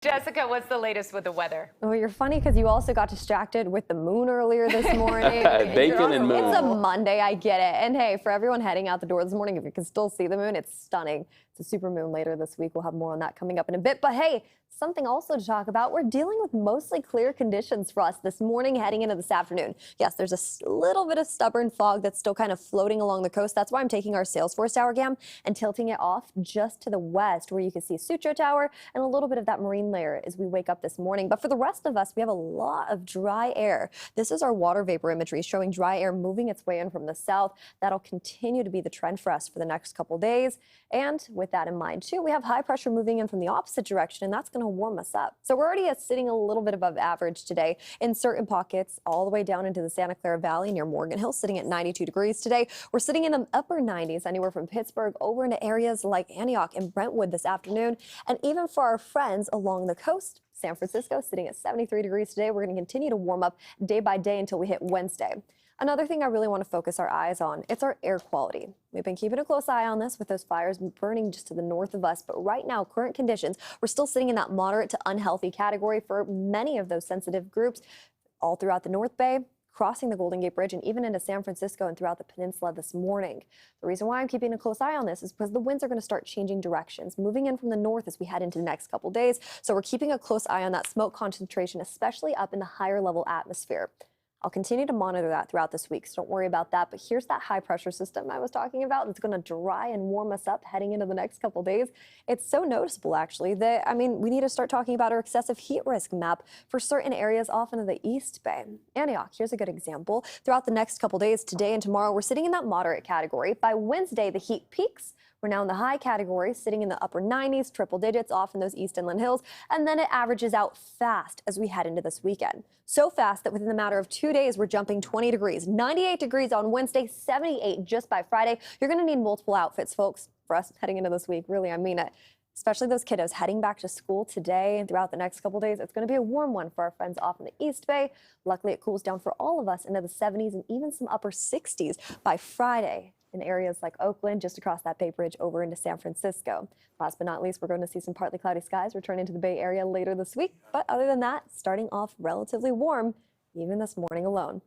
Jessica, what's the latest with the weather? Oh, you're funny because you also got distracted with the moon earlier this morning. Bacon and moon. It's a Monday, I get it. And hey, for everyone heading out the door this morning, if you can still see the moon, it's stunning. It's a super moon later this week. We'll have more on that coming up in a bit. But hey, something also to talk about. We're dealing with mostly clear conditions for us this morning heading into this afternoon. Yes, there's a little bit of stubborn fog that's still kind of floating along the coast. That's why I'm taking our Salesforce Tower cam and tilting it off just to the west where you can see Sutro Tower and a little bit of that marine layer as we wake up this morning. But for the rest of us, we have a lot of dry air. This is our water vapor imagery showing dry air moving its way in from the south. That'll continue to be the trend for us for the next couple days. And with that in mind, too, we have high pressure moving in from the opposite direction, and that's going to warm us up. So we're already sitting a little bit above average today in certain pockets, all the way down into the Santa Clara Valley near Morgan Hill, sitting at 92 degrees today. We're sitting in the upper 90s, anywhere from Pittsburgh over into areas like Antioch and Brentwood this afternoon. And even for our friends along the coast, San Francisco sitting at 73 degrees today. We're going to continue to warm up day by day until we hit Wednesday. Another thing I really want to focus our eyes on, it's our air quality. We've been keeping a close eye on this with those fires burning just to the north of us, but right now, current conditions, we're still sitting in that moderate to unhealthy category for many of those sensitive groups all throughout the North Bay, crossing the Golden Gate Bridge and even into San Francisco and throughout the peninsula this morning. The reason why I'm keeping a close eye on this is because the winds are going to start changing directions, moving in from the north as we head into the next couple days. So we're keeping a close eye on that smoke concentration, especially up in the higher level atmosphere. I'll continue to monitor that throughout this week, so don't worry about that. But here's that high pressure system I was talking about that's going to dry and warm us up heading into the next couple days. It's so noticeable, actually, that, we need to start talking about our excessive heat risk map for certain areas off into the East Bay. Antioch, here's a good example. Throughout the next couple days, today and tomorrow, we're sitting in that moderate category. By Wednesday, the heat peaks. We're now in the high category, sitting in the upper 90s, triple digits off in those East Inland Hills, and then it averages out fast as we head into this weekend. So fast that within the matter of 2 days, we're jumping 20 degrees, 98 degrees on Wednesday, 78 just by Friday. You're going to need multiple outfits, folks, for us heading into this week. Really, I mean it. Especially those kiddos heading back to school today and throughout the next couple days. It's going to be a warm one for our friends off in the East Bay. Luckily, it cools down for all of us into the 70s and even some upper 60s by Friday in areas like Oakland, just across that Bay Bridge over into San Francisco. Last but not least, we're going to see some partly cloudy skies return into the Bay Area later this week. But other than that, starting off relatively warm, even this morning alone.